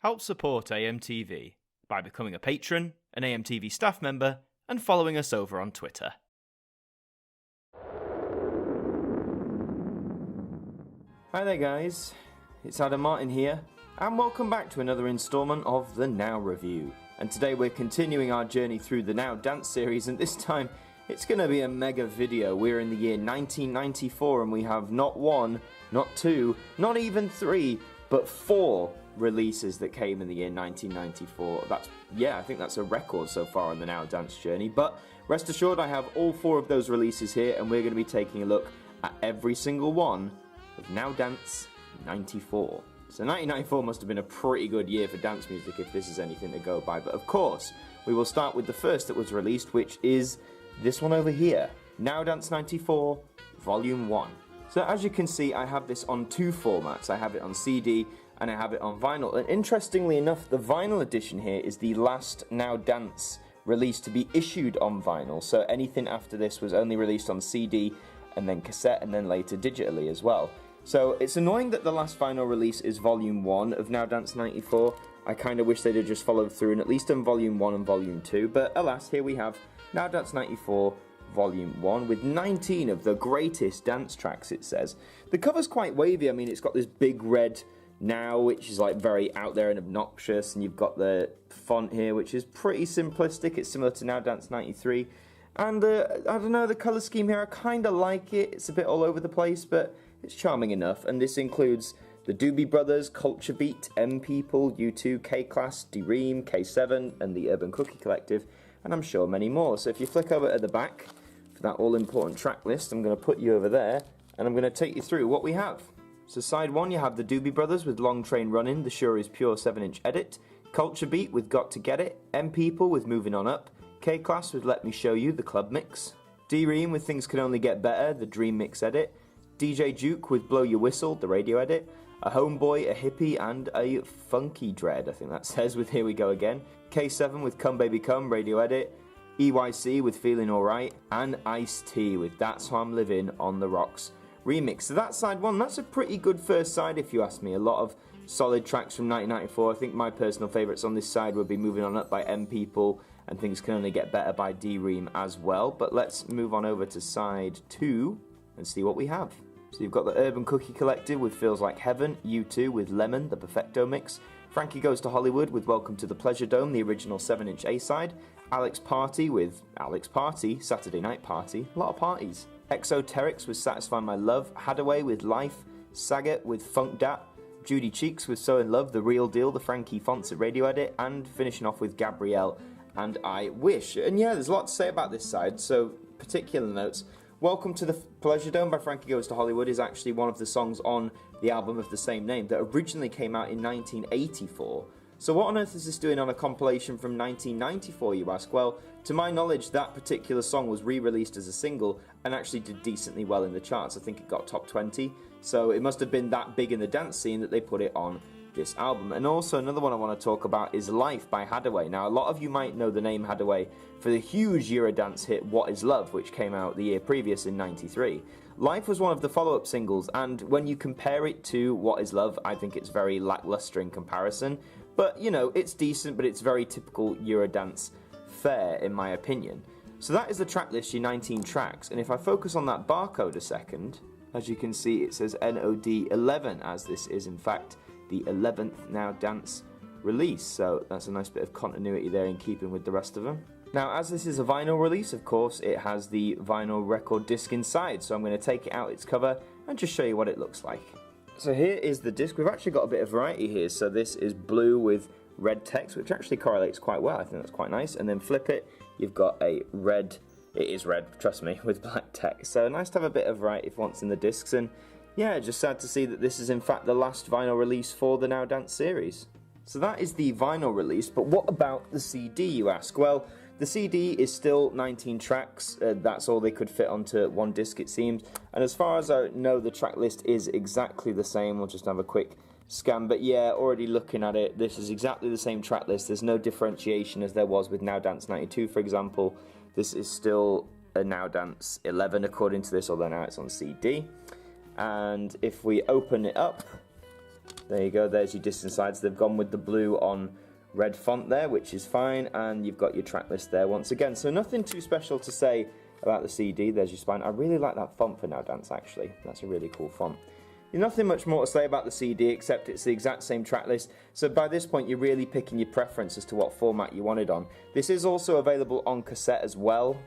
Help support AMTV by becoming a patron, an AMTV staff member, and following us over on Twitter. Hi there guys, it's Adam Martin here, and welcome back to another instalment of the Now Review. And today we're continuing our journey through the Now Dance series, and this time it's going to be a mega video. We're in the year 1994 and we have not one, not two, not even three, but 4 releases that came in the year 1994. I think that's a record so far on the Now Dance journey, but rest assured I have all 4 of those releases here, and we're going to be taking a look at every single one of Now Dance 94. So 1994 must have been a pretty good year for dance music if this is anything to go by, but of course we will start with the first that was released, which is this one over here, Now Dance 94 Volume 1. So as you can see, I have this on 2 formats. I have it on CD and I have it on vinyl, and interestingly enough, the vinyl edition here is the last Now Dance release to be issued on vinyl, so anything after this was only released on CD and then cassette and then later digitally as well. So it's annoying that the last vinyl release is Volume 1 of Now Dance 94. I kind of wish they'd have just followed through and at least done Volume 1 and Volume 2, but alas, here we have Now Dance 94 Volume 1 with 19 of the greatest dance tracks, it says. The cover's quite wavy. I mean, it's got this big red Now, which is like very out there and obnoxious, and you've got the font here, which is pretty simplistic. It's similar to Now Dance 93. And I don't know, the colour scheme here, I kind of like it. It's a bit all over the place, but it's charming enough. And this includes the Doobie Brothers, Culture Beat, M People, U2, K-Class, D-Ream, K7, and the Urban Cookie Collective, and I'm sure many more. So if you flick over at the back for that all-important track list, I'm going to put you over there, and I'm going to take you through what we have. So side 1, you have the Doobie Brothers with Long Train Runnin', The Sure Is Pure 7-inch edit, Culture Beat with Got to Get It, M People with Moving On Up, K-Class with Let Me Show You, the club mix, D-Ream with Things Can Only Get Better, the dream mix edit, DJ Duke with Blow Your Whistle, the radio edit, a Homeboy, a Hippie, and a Funky Dread, I think that says, with Here We Go Again, K7 with Come Baby Come, radio edit, EYC with Feeling Alright, and Ice-T with That's How I'm Living on the Rocks remix. So that's side 1, that's a pretty good first side if you ask me. A lot of solid tracks from 1994. I think my personal favourites on this side would be Moving On Up by M People and Things Can Only Get Better by D-Ream as well. But let's move on over to side 2 and see what we have. So you've got the Urban Cookie Collective with Feels Like Heaven, U2 with Lemon, the Perfecto mix, Frankie Goes to Hollywood with Welcome to the Pleasure Dome, the original 7-inch A-side, Alex Party with Alex Party, Saturday Night Party, a lot of parties, Exoterics with Satisfy My Love, Hadaway with Life, Saget with Funk Dat, Judy Cheeks with So In Love, The Real Deal, the Frankie Fonts at radio edit, and finishing off with Gabrielle and I Wish. And yeah, there's a lot to say about this side, so particular notes. Welcome to the Pleasure Dome by Frankie Goes to Hollywood is actually one of the songs on the album of the same name that originally came out in 1984. So what on earth is this doing on a compilation from 1994, you ask? Well, to my knowledge, that particular song was re-released as a single and actually did decently well in the charts. I think it got top 20, so it must have been that big in the dance scene that they put it on this album. And also another one I want to talk about is Life by Hadaway. Now, a lot of you might know the name Hadaway for the huge Eurodance hit What Is Love, which came out the year previous in 93. Life was one of the follow-up singles, and when you compare it to What Is Love, I think it's very lackluster in comparison. But, you know, it's decent, but it's very typical Eurodance fare, in my opinion. So that is the track list, your 19 tracks, and if I focus on that barcode a second, as you can see, it says NOD 11, as this is, in fact, the 11th Now Dance release. So that's a nice bit of continuity there in keeping with the rest of them. Now, as this is a vinyl release, of course, it has the vinyl record disc inside, so I'm going to take it out its cover and just show you what it looks like. So here is the disc. We've actually got a bit of variety here. So this is blue with red text, which actually correlates quite well. I think that's quite nice. And then flip it, you've got a red, it is red, trust me, with black text. So nice to have a bit of variety for once in the discs. And yeah, just sad to see that this is in fact the last vinyl release for the Now Dance series. So that is the vinyl release, but what about the CD, you ask? Well, the CD is still 19 tracks, that's all they could fit onto one disc it seems, and as far as I know the track list is exactly the same. We'll just have a quick scan, but yeah, already looking at it, this is exactly the same track list. There's no differentiation as there was with Now Dance 92, for example. This is still a Now Dance 11 according to this, although now it's on CD. And if we open it up, There you go, there's your distance sides. They've gone with the blue on red font there, which is fine, and you've got your track list there once again. So nothing too special to say about the CD. There's your spine. I really like that font for Now Dance, actually. That's a really cool font. Nothing much more to say about the CD except it's the exact same track list. So by this point, you're really picking your preference as to what format you want it on. This is also available on cassette as well.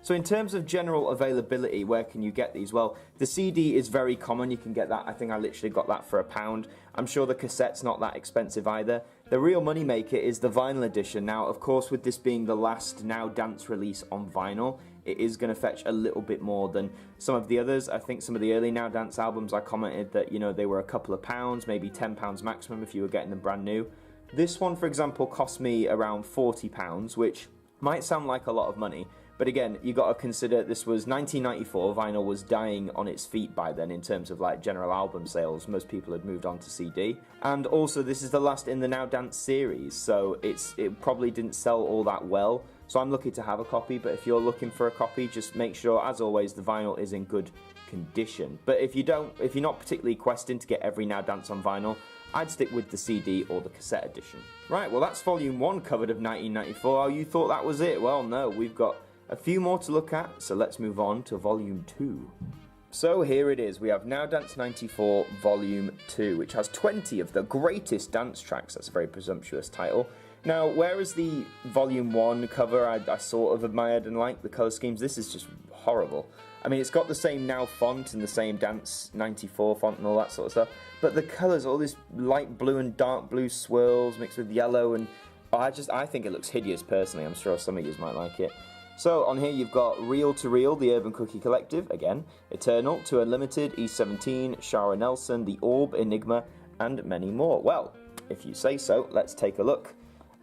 So in terms of general availability, where can you get these? Well, the CD is very common. You can get that. I think I literally got that for £1. I'm sure the cassette's not that expensive either. The real moneymaker is the vinyl edition. Now, of course, with this being the last Now Dance release on vinyl, it is going to fetch a little bit more than some of the others. I think some of the early Now Dance albums, I commented that, you know, they were a couple of pounds, maybe £10 maximum if you were getting them brand new. This one, for example, cost me around £40, which might sound like a lot of money. But again, you got to consider this was 1994. Vinyl was dying on its feet by then in terms of like general album sales. Most people had moved on to CD. And also, this is the last in the Now Dance series, so it probably didn't sell all that well. So I'm lucky to have a copy, but if you're looking for a copy, just make sure, as always, the vinyl is in good condition. But if you're not particularly questing to get every Now Dance on vinyl, I'd stick with the CD or the cassette edition. Right, well that's Volume 1 covered of 1994. Oh, you thought that was it? Well, no, we've got a few more to look at, so let's move on to Volume 2. So here it is, we have Now Dance 94 Volume 2, which has 20 of the greatest dance tracks. That's a very presumptuous title. Now, whereas the Volume 1 cover I sort of admired and liked the colour schemes, this is just horrible. I mean, it's got the same Now font and the same Dance 94 font and all that sort of stuff, but the colours, all this light blue and dark blue swirls mixed with yellow, and I think it looks hideous personally. I'm sure some of you might like it. So on here you've got Reel to Reel, the Urban Cookie Collective, again, Eternal, 2 Unlimited, E17, Shara Nelson, The Orb, Enigma, and many more. Well, if you say so, let's take a look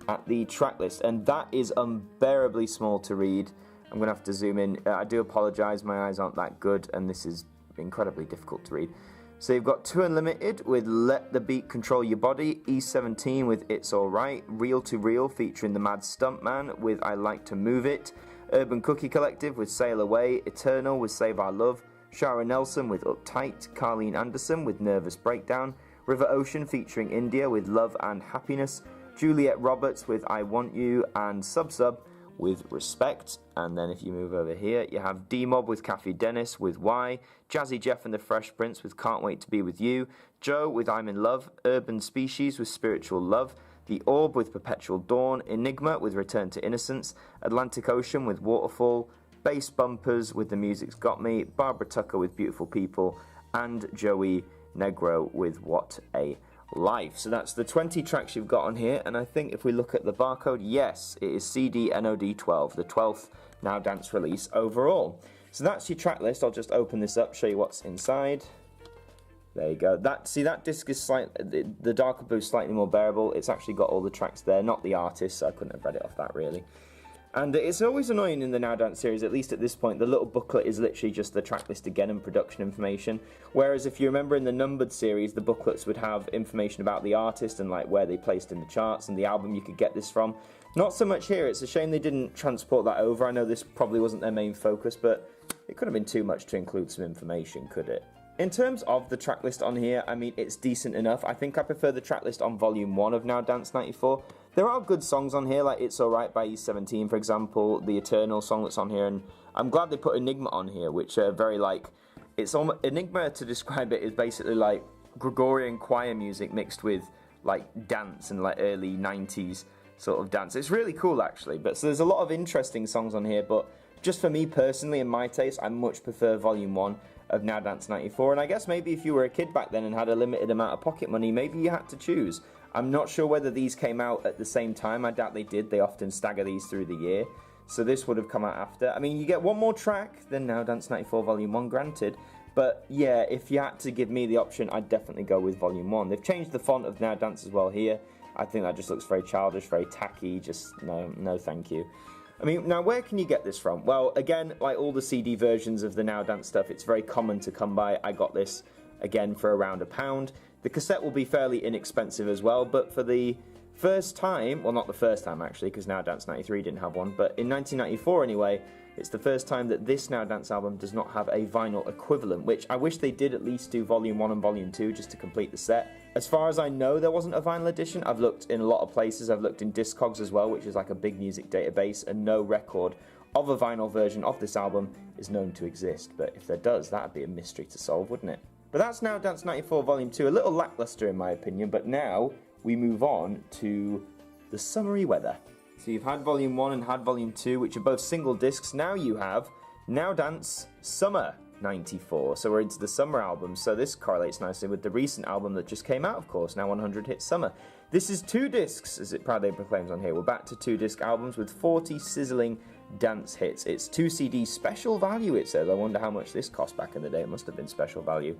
at the track list, and that is unbearably small to read. I'm going to have to zoom in. I do apologise, my eyes aren't that good, and this is incredibly difficult to read. So you've got 2 Unlimited with Let the Beat Control Your Body, E17 with It's Alright, Reel to Reel featuring the Mad Stuntman with I Like to Move It, Urban Cookie Collective with Sail Away, Eternal with Save Our Love, Shara Nelson with Uptight, Carleen Anderson with Nervous Breakdown, River Ocean featuring India with Love and Happiness, Juliet Roberts with I Want You, and Sub Sub with Respect. And then if you move over here, you have D-Mob with Kathy Dennis with Why, Jazzy Jeff and the Fresh Prince with Can't Wait to Be With You, Joe with I'm in Love, Urban Species with Spiritual Love, The Orb with Perpetual Dawn, Enigma with Return to Innocence, Atlantic Ocean with Waterfall, Bass Bumpers with The Music's Got Me, Barbara Tucker with Beautiful People, and Joey Negro with What a Life. So that's the 20 tracks you've got on here, and I think if we look at the barcode, yes, it is CD NOD 12, the 12th Now Dance release overall. So that's your track list. I'll just open this up, show you what's inside. There you go. That disc is slightly, the darker blue is slightly more bearable. It's actually got all the tracks there, not the artist, so I couldn't have read it off that really. And it's always annoying in the Now Dance series, at least at this point, the little booklet is literally just the track list again and production information. Whereas if you remember in the numbered series, the booklets would have information about the artist and like where they placed in the charts and the album you could get this from. Not so much here. It's a shame they didn't transport that over. I know this probably wasn't their main focus, but it could have been too much to include some information, could it? In terms of the track list on here, I mean, it's decent enough. I think I prefer the track list on Volume 1 of Now Dance 94. There are good songs on here, like It's Alright by E17, for example, the Eternal song that's on here, and I'm glad they put Enigma on here, which are very like, it's almost, Enigma, to describe it, is basically like Gregorian choir music mixed with like dance and like early 90s sort of dance. It's really cool actually, but so there's a lot of interesting songs on here, but just for me personally, in my taste, I much prefer Volume 1 of Now Dance 94, and I guess maybe if you were a kid back then and had a limited amount of pocket money, maybe you had to choose. I'm not sure whether these came out at the same time. I doubt they did. They often stagger these through the year, so this would have come out after. I mean, you get one more track than Now Dance 94 Volume 1, granted, but yeah, if you had to give me the option, I'd definitely go with Volume 1. They've changed the font of Now Dance as well here. I think that just looks very childish, very tacky, just no thank you. I mean, now where can you get this from? Well, again, like all the CD versions of the Now Dance stuff, it's very common to come by. I got this, again, for around £1. The cassette will be fairly inexpensive as well, but for the first time, well, not the first time actually, because Now Dance 93 didn't have one, but in 1994 anyway, It's the first time that this Now Dance album does not have a vinyl equivalent, which I wish they did at least do Volume 1 and Volume 2 just to complete the set. As far as I know, there wasn't a vinyl edition. I've looked in a lot of places. I've looked in Discogs as well, which is like a big music database, and no record of a vinyl version of this album is known to exist. But if there does, that'd be a mystery to solve, wouldn't it? But that's Now Dance 94 Volume 2, a little lackluster in my opinion, but now we move on to the summery weather. So you've had Volume 1 and had Volume 2, which are both single discs. Now you have Now Dance Summer 94. So we're into the summer album. So this correlates nicely with the recent album that just came out, of course, Now 100 Hit Summer. This is 2 discs, as it proudly proclaims on here. We're back to 2-disc albums with 40 sizzling dance hits. It's 2 CD special value, it says. I wonder how much this cost back in the day. It must have been special value.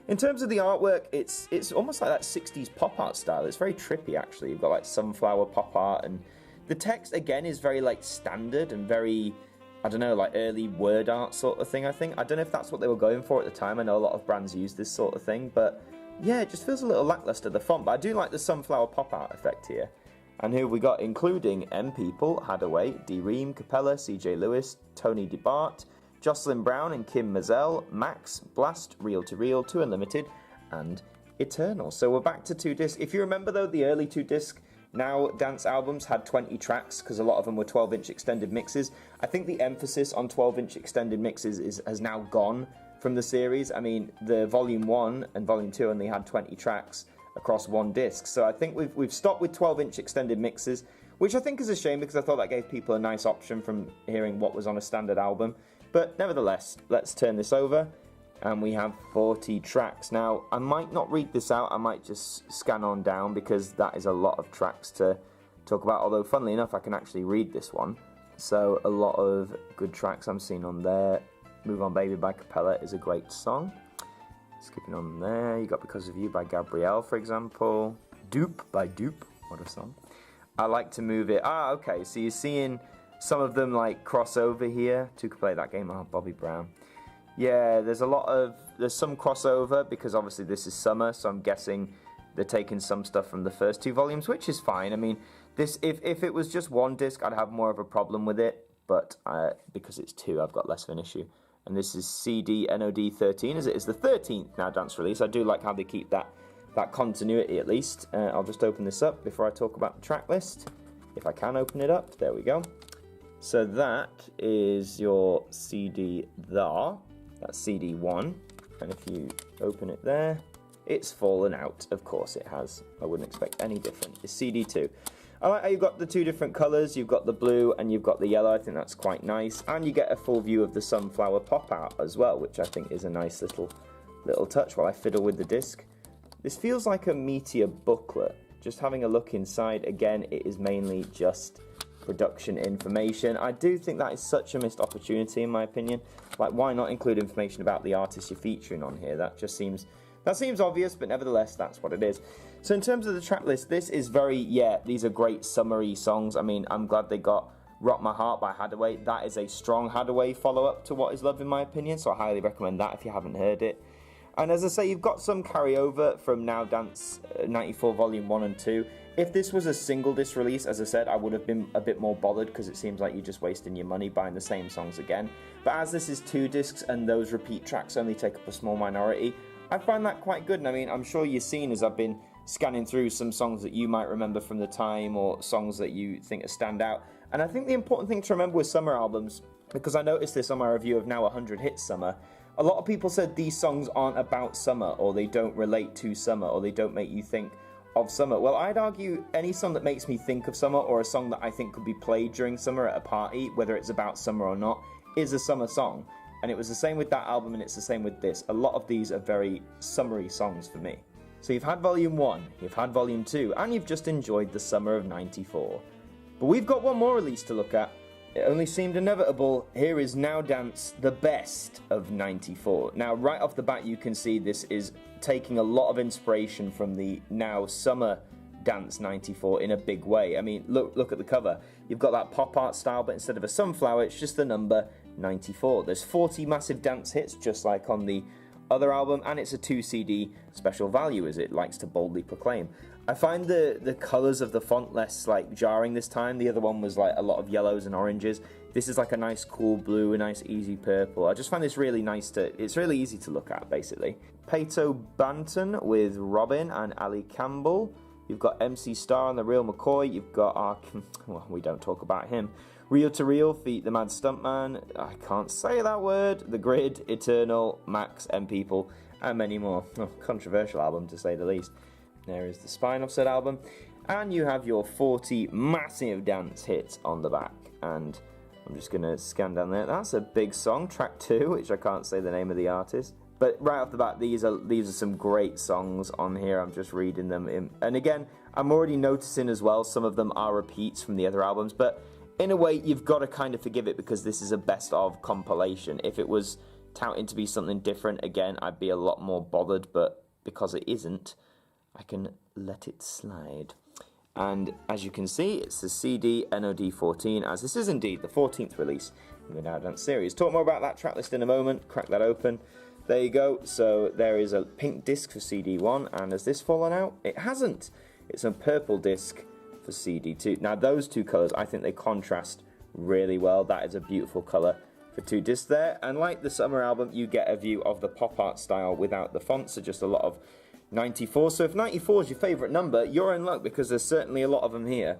In terms of the artwork, it's almost like that 60s pop art style. It's very trippy, actually. You've got like sunflower pop art, and the text, again, is very like standard and very, I don't know, like early word art sort of thing, I think. I don't know if that's what they were going for at the time. I know a lot of brands use this sort of thing, but yeah, it just feels a little lackluster, the font. But I do like the sunflower pop art effect here. And who have we got? Including M People, Hadaway, D Ream, Capella, CJ Lewis, Tony DeBart, Jocelyn Brown and Kim Mazel, Max, Blast, Reel to Reel, 2 Unlimited, and Eternal. So we're back to 2 discs. If you remember though, the early 2-disc Now Dance albums had 20 tracks because a lot of them were 12-inch extended mixes. I think the emphasis on 12-inch extended mixes has now gone from the series. I mean, the Volume 1 and Volume 2 only had 20 tracks across 1 disc. So I think we've stopped with 12-inch extended mixes, which I think is a shame because I thought that gave people a nice option from hearing what was on a standard album. But nevertheless, let's turn this over, and we have 40 tracks. Now, I might not read this out, I might just scan on down, because that is a lot of tracks to talk about, although funnily enough, I can actually read this one. So, a lot of good tracks I'm seeing on there. Move On Baby by Capella is a great song. Skipping on there, you got Because of You by Gabrielle, for example. Dupe by Dupe, what a song. I Like to Move It. Okay, so you're seeing some of them like crossover here. Who could play that game? Bobby Brown. Yeah, there's some crossover because obviously this is summer, so I'm guessing they're taking some stuff from the first 2 volumes, which is fine. I mean, this if it was just 1 disc, I'd have more of a problem with it, but because it's 2, I've got less of an issue. And this is CD NOD 13, as it is the 13th Now Dance release. I do like how they keep that continuity at least. I'll just open this up before I talk about the track list, if I can open it up. There we go. So that is your CD there. That's CD 1. And if you open it there, it's fallen out. Of course it has. I wouldn't expect any different. It's CD 2. I like how you've got the 2 different colours. You've got the blue and you've got the yellow. I think that's quite nice. And you get a full view of the sunflower pop art as well, which I think is a nice little touch while I fiddle with the disc. This feels like a Meteor booklet. Just having a look inside, again, it is mainly just production information. I do think that is such a missed opportunity in my opinion. Like, why not include information about the artist you're featuring on here? That seems obvious, but nevertheless, that's what it is. So in terms of the track list, this is these are great summery songs. I mean, I'm glad they got Rock My Heart by Hadaway. That is a strong Hadaway follow-up to What Is Love in my opinion, so I highly recommend that if you haven't heard it. And as I say, you've got some carryover from Now Dance 94 Volume 1 and 2. If this was a single disc release, as I said, I would have been a bit more bothered because it seems like you're just wasting your money buying the same songs again. But as this is 2 discs and those repeat tracks only take up a small minority, I find that quite good. And I mean, I'm sure you've seen as I've been scanning through some songs that you might remember from the time or songs that you think are stand out. And I think the important thing to remember with summer albums, because I noticed this on my review of Now 100 Hit Summer, a lot of people said these songs aren't about summer, or they don't relate to summer, or they don't make you think of summer. Well, I'd argue any song that makes me think of summer, or a song that I think could be played during summer at a party, whether it's about summer or not, is a summer song. And it was the same with that album, and it's the same with this. A lot of these are very summery songs for me. So you've had Volume 1, you've had Volume 2, and you've just enjoyed the summer of '94. But we've got one more release to look at. It only seemed inevitable. Here is Now Dance, the best of '94. Now, right off the bat, you can see this is taking a lot of inspiration from the Now Summer Dance '94 in a big way. I mean, look at the cover. You've got that pop art style, but instead of a sunflower, it's just the number 94. There's 40 massive dance hits, just like on the other album, and it's a 2 CD special value, as it likes to boldly proclaim. I find the colours of the font less like jarring this time. The other one was like a lot of yellows and oranges. This is like a nice cool blue, a nice easy purple. I just find this really nice it's really easy to look at, basically. Pato Banton with Robin and Ali Campbell. You've got MC Star and the Real McCoy. You've got Atkin, well, we don't talk about him. Reel to Reel, Feet the Mad Stuntman. I can't say that word. The Grid, Eternal, Max, M People, and many more. Oh, controversial album, to say the least. There is the spine of said album. And you have your 40 massive dance hits on the back. And I'm just going to scan down there. That's a big song, track 2, which I can't say the name of the artist. But right off the bat, these are some great songs on here. I'm just reading them. And again, I'm already noticing as well, some of them are repeats from the other albums. But in a way, you've got to kind of forgive it because this is a best of compilation. If it was touting to be something different, again, I'd be a lot more bothered. But because it isn't, I can let it slide. And as you can see, it's the CD NOD 14, as this is indeed the 14th release in the Now Dance series. Talk more about that track list in a moment. Crack that open. There you go. So there is a pink disc for CD1, and has this fallen out? It hasn't. It's a purple disc for CD2. Now those two colours, I think they contrast really well. That is a beautiful colour for 2 discs there. And like the summer album, you get a view of the pop art style without the fonts, so just a lot of 94. So if 94 is your favourite number, you're in luck because there's certainly a lot of them here.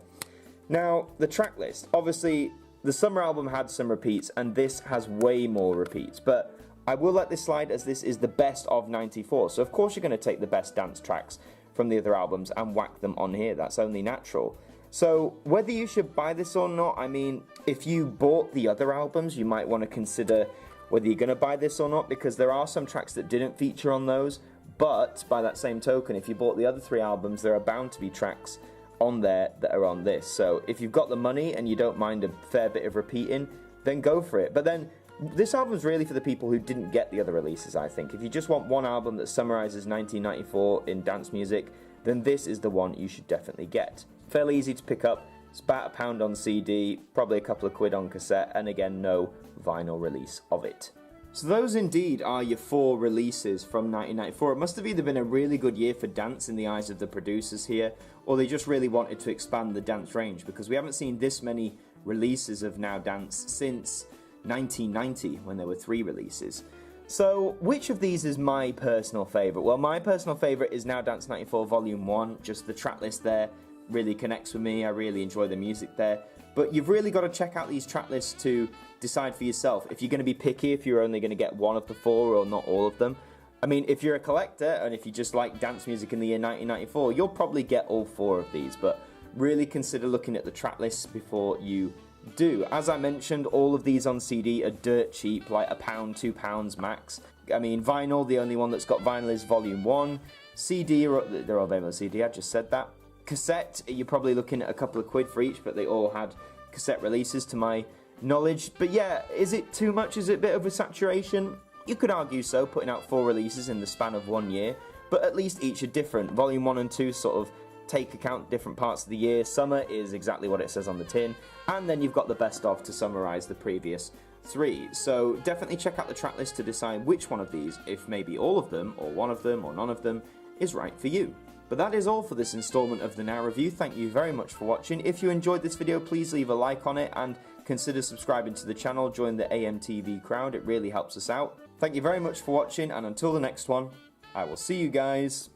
Now, the track list. Obviously, the summer album had some repeats, and this has way more repeats. But I will let this slide as this is the best of 94. So of course you're going to take the best dance tracks from the other albums and whack them on here. That's only natural. So whether you should buy this or not, I mean, if you bought the other albums, you might want to consider whether you're going to buy this or not, because there are some tracks that didn't feature on those. But by that same token, if you bought the other 3 albums, there are bound to be tracks on there that are on this. So if you've got the money and you don't mind a fair bit of repeating, then go for it. But then this album's really for the people who didn't get the other releases, I think. If you just want one album that summarizes 1994 in dance music, then this is the one you should definitely get. Fairly easy to pick up. It's about £1 on CD, probably a couple of quid on cassette, and again, no vinyl release of it. So those indeed are your 4 releases from 1994. It must have either been a really good year for dance in the eyes of the producers here, or they just really wanted to expand the dance range, because we haven't seen this many releases of Now Dance since 1990, when there were 3 releases. So which of these is my personal favourite? Well, my personal favourite is Now Dance 94 Volume 1. Just the track list there really connects with me. I really enjoy the music there. But you've really got to check out these track lists to decide for yourself if you're going to be picky, if you're only going to get one of the 4 or not all of them. I mean, if you're a collector and if you just like dance music in the year 1994, you'll probably get all 4 of these, but really consider looking at the track lists before you do. As I mentioned, all of these on CD are dirt cheap, like £1, £2 max. I mean, vinyl, the only one that's got vinyl is Volume 1. CD, they're all available on CD, I just said that. Cassette, you're probably looking at a couple of quid for each, but they all had cassette releases to my knowledge. But yeah, is it too much? Is it a bit of a saturation? You could argue so, putting out 4 releases in the span of 1 year, but at least each are different. Volume 1 and 2 sort of take account different parts of the year. Summer is exactly what it says on the tin, and then you've got the best of to summarize the previous 3. So definitely check out the track list to decide which one of these, if maybe all of them, or one of them, or none of them, is right for you. But that is all for this installment of the Now Review. Thank you very much for watching. If you enjoyed this video, please leave a like on it and consider subscribing to the channel. Join the AMTV crowd. It really helps us out. Thank you very much for watching, and until the next one, I will see you guys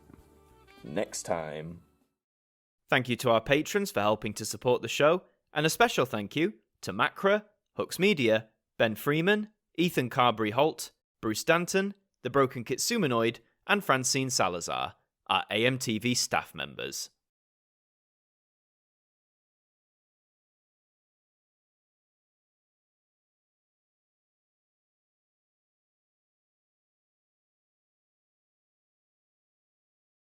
next time. Thank you to our patrons for helping to support the show, and a special thank you to Macra, Hooks Media, Ben Freeman, Ethan Carberry-Holt, Bruce Danton, The Broken Kitsumanoid, and Francine Salazar, our AMTV staff members.